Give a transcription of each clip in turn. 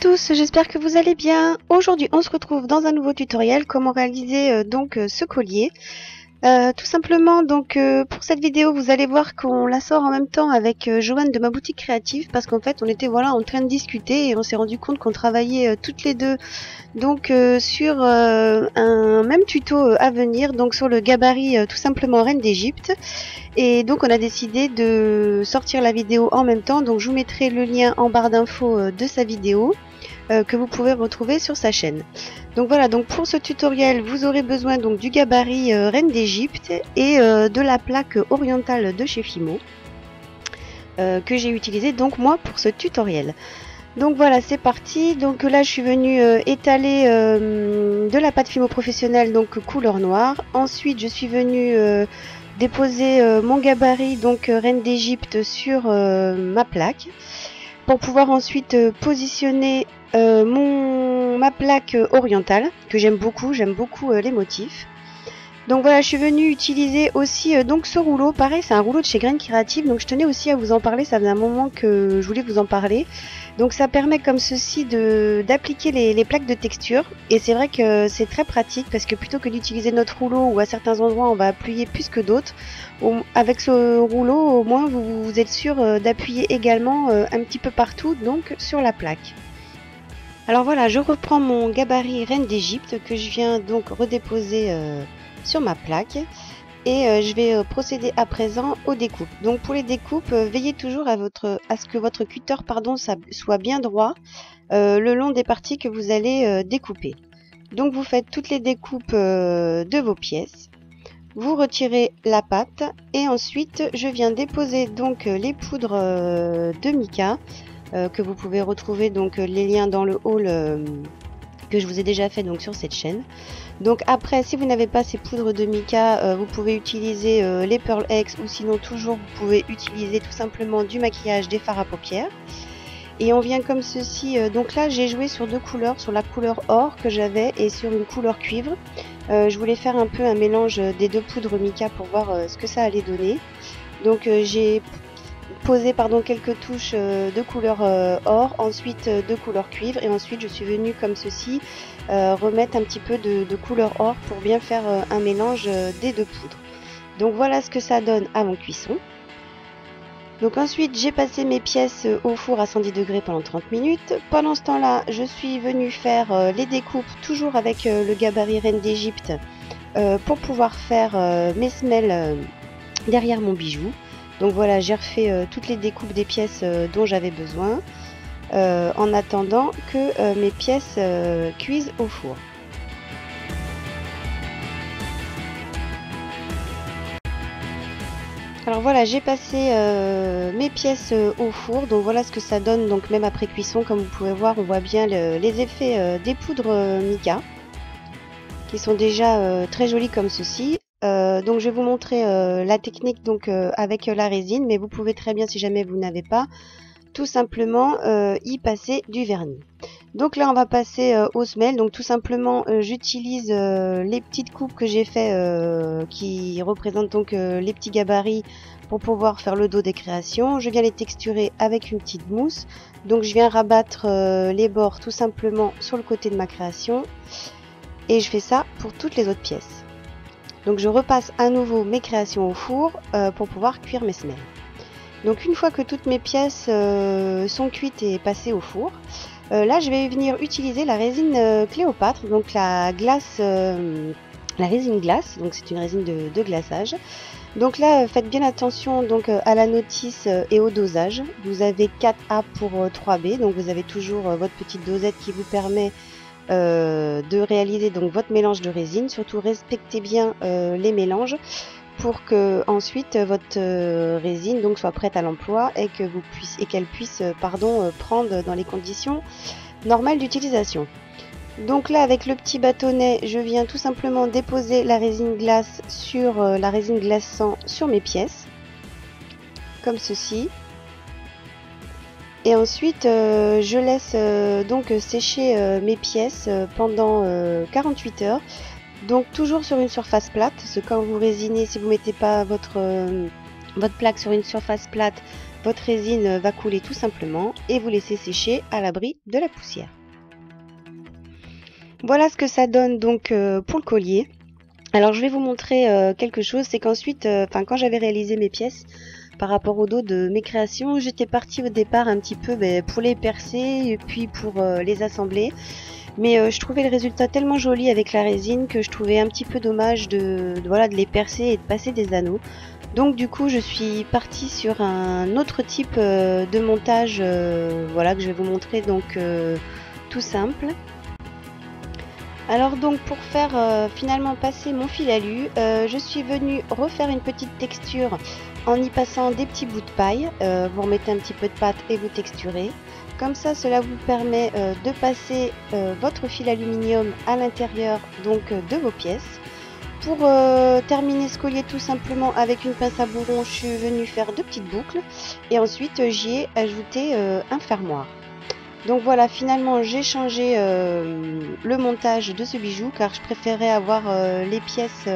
tous, j'espère que vous allez bien. Aujourd'hui, on se retrouve dans un nouveau tutoriel comment réaliser ce collier. Tout simplement, pour cette vidéo, vous allez voir qu'on la sort en même temps avec Joanne de ma boutique créative parce qu'en fait, on était en train de discuter et on s'est rendu compte qu'on travaillait toutes les deux sur un même tuto à venir, donc sur le gabarit tout simplement Reine d'Égypte. Et donc on a décidé de sortir la vidéo en même temps, donc je vous mettrai le lien en barre d'infos de sa vidéo que vous pouvez retrouver sur sa chaîne. Donc voilà, donc pour ce tutoriel vous aurez besoin donc du gabarit Reine d'Égypte et de la plaque orientale de chez Fimo que j'ai utilisé donc moi pour ce tutoriel. Donc voilà, c'est parti. Donc là je suis venue étaler de la pâte Fimo professionnelle donc couleur noire. Ensuite je suis venue déposer mon gabarit donc Reine d'Égypte sur ma plaque pour pouvoir ensuite positionner ma plaque orientale que j'aime beaucoup les motifs. Donc voilà, je suis venue utiliser aussi donc ce rouleau, pareil c'est un rouleau de chez Graines Créatives, donc je tenais aussi à vous en parler, ça faisait un moment que je voulais vous en parler. Donc ça permet comme ceci d'appliquer les plaques de texture, et c'est vrai que c'est très pratique parce que plutôt que d'utiliser notre rouleau où à certains endroits on va appuyer plus que d'autres, avec ce rouleau au moins vous êtes sûr d'appuyer également un petit peu partout donc sur la plaque. Alors voilà, je reprends mon gabarit Reine d'Égypte que je viens donc redéposer sur ma plaque et je vais procéder à présent aux découpes. Donc pour les découpes, veillez toujours à ce que votre cutter soit bien droit le long des parties que vous allez découper. Donc vous faites toutes les découpes de vos pièces, vous retirez la pâte et ensuite je viens déposer donc les poudres de mica que vous pouvez retrouver donc les liens dans le haul que je vous ai déjà fait donc sur cette chaîne. Donc après, si vous n'avez pas ces poudres de mica, vous pouvez utiliser les Pearl X, ou sinon toujours vous pouvez utiliser tout simplement du maquillage, des fards à paupières. Et on vient comme ceci, donc là j'ai joué sur deux couleurs, sur la couleur or que j'avais et sur une couleur cuivre. Je voulais faire un peu un mélange des deux poudres mica pour voir ce que ça allait donner. Donc j'ai posé quelques touches de couleur or, ensuite de couleur cuivre, et ensuite je suis venue comme ceci remettre un petit peu de couleur or pour bien faire un mélange des deux poudres. Donc voilà ce que ça donne avant cuisson. Donc ensuite j'ai passé mes pièces au four à 110 degrés pendant 30 minutes. Pendant ce temps là je suis venue faire les découpes toujours avec le gabarit Reine d'Égypte pour pouvoir faire mes semelles derrière mon bijou. Donc voilà, j'ai refait toutes les découpes des pièces dont j'avais besoin en attendant que mes pièces cuisent au four. Alors voilà, j'ai passé mes pièces au four, donc voilà ce que ça donne, donc même après cuisson, comme vous pouvez voir, on voit bien les effets des poudres mica, qui sont déjà très jolies comme ceci. Donc je vais vous montrer la technique avec la résine, mais vous pouvez très bien, si jamais vous n'avez pas, tout simplement y passer du vernis. Donc là on va passer aux semelles. Donc tout simplement j'utilise les petites coupes que j'ai fait qui représentent donc les petits gabarits pour pouvoir faire le dos des créations. Je viens les texturer avec une petite mousse. Donc je viens rabattre les bords tout simplement sur le côté de ma création, et je fais ça pour toutes les autres pièces. Donc je repasse à nouveau mes créations au four pour pouvoir cuire mes semelles. Donc une fois que toutes mes pièces sont cuites et passées au four, là je vais venir utiliser la résine Cléopâtre, donc la résine glace, donc c'est une résine de glaçage. Donc là faites bien attention à la notice et au dosage. Vous avez 4A pour 3B, donc vous avez toujours votre petite dosette qui vous permet de réaliser donc votre mélange de résine. Surtout respectez bien les mélanges pour que ensuite votre résine donc soit prête à l'emploi et qu'elle puisse prendre dans les conditions normales d'utilisation. Donc là avec le petit bâtonnet je viens tout simplement déposer la résine glace sur la résine glaçant sur mes pièces comme ceci. Et ensuite je laisse sécher mes pièces pendant 48 heures. Donc toujours sur une surface plate, parce que quand vous résinez, si vous ne mettez pas votre plaque sur une surface plate, votre résine va couler tout simplement et vous laissez sécher à l'abri de la poussière. Voilà ce que ça donne donc pour le collier. Alors je vais vous montrer quelque chose, c'est qu'ensuite, quand j'avais réalisé mes pièces par rapport au dos de mes créations, j'étais partie au départ un petit peu pour les percer et puis pour les assembler. Mais je trouvais le résultat tellement joli avec la résine que je trouvais un petit peu dommage de les percer et de passer des anneaux. Donc du coup je suis partie sur un autre type de montage que je vais vous montrer, donc tout simple. Alors donc pour faire finalement passer mon fil alu, je suis venue refaire une petite texture en y passant des petits bouts de paille. Vous remettez un petit peu de pâte et vous texturez. Comme ça, cela vous permet de passer votre fil aluminium à l'intérieur donc de vos pièces. Pour terminer ce collier tout simplement avec une pince à bourron, je suis venue faire 2 petites boucles et ensuite j'y ai ajouté un fermoir. Donc voilà, finalement j'ai changé le montage de ce bijou car je préférais avoir les pièces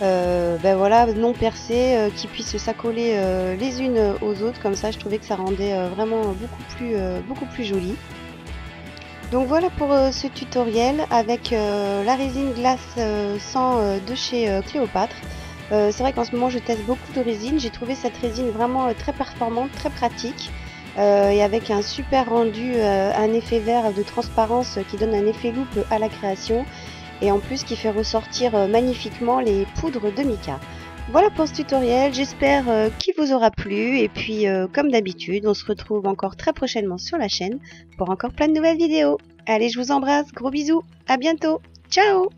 non percées qui puissent s'accoler les unes aux autres. Comme ça je trouvais que ça rendait vraiment beaucoup plus joli. Donc voilà pour ce tutoriel avec la résine glace 100 de chez Cléopâtre. C'est vrai qu'en ce moment je teste beaucoup de résine. J'ai trouvé cette résine vraiment très performante, très pratique. Et avec un super rendu, un effet vert de transparence qui donne un effet loupe à la création et en plus qui fait ressortir magnifiquement les poudres de mica. Voilà pour ce tutoriel, j'espère qu'il vous aura plu et puis comme d'habitude on se retrouve encore très prochainement sur la chaîne pour encore plein de nouvelles vidéos. Allez, je vous embrasse, gros bisous, à bientôt, ciao!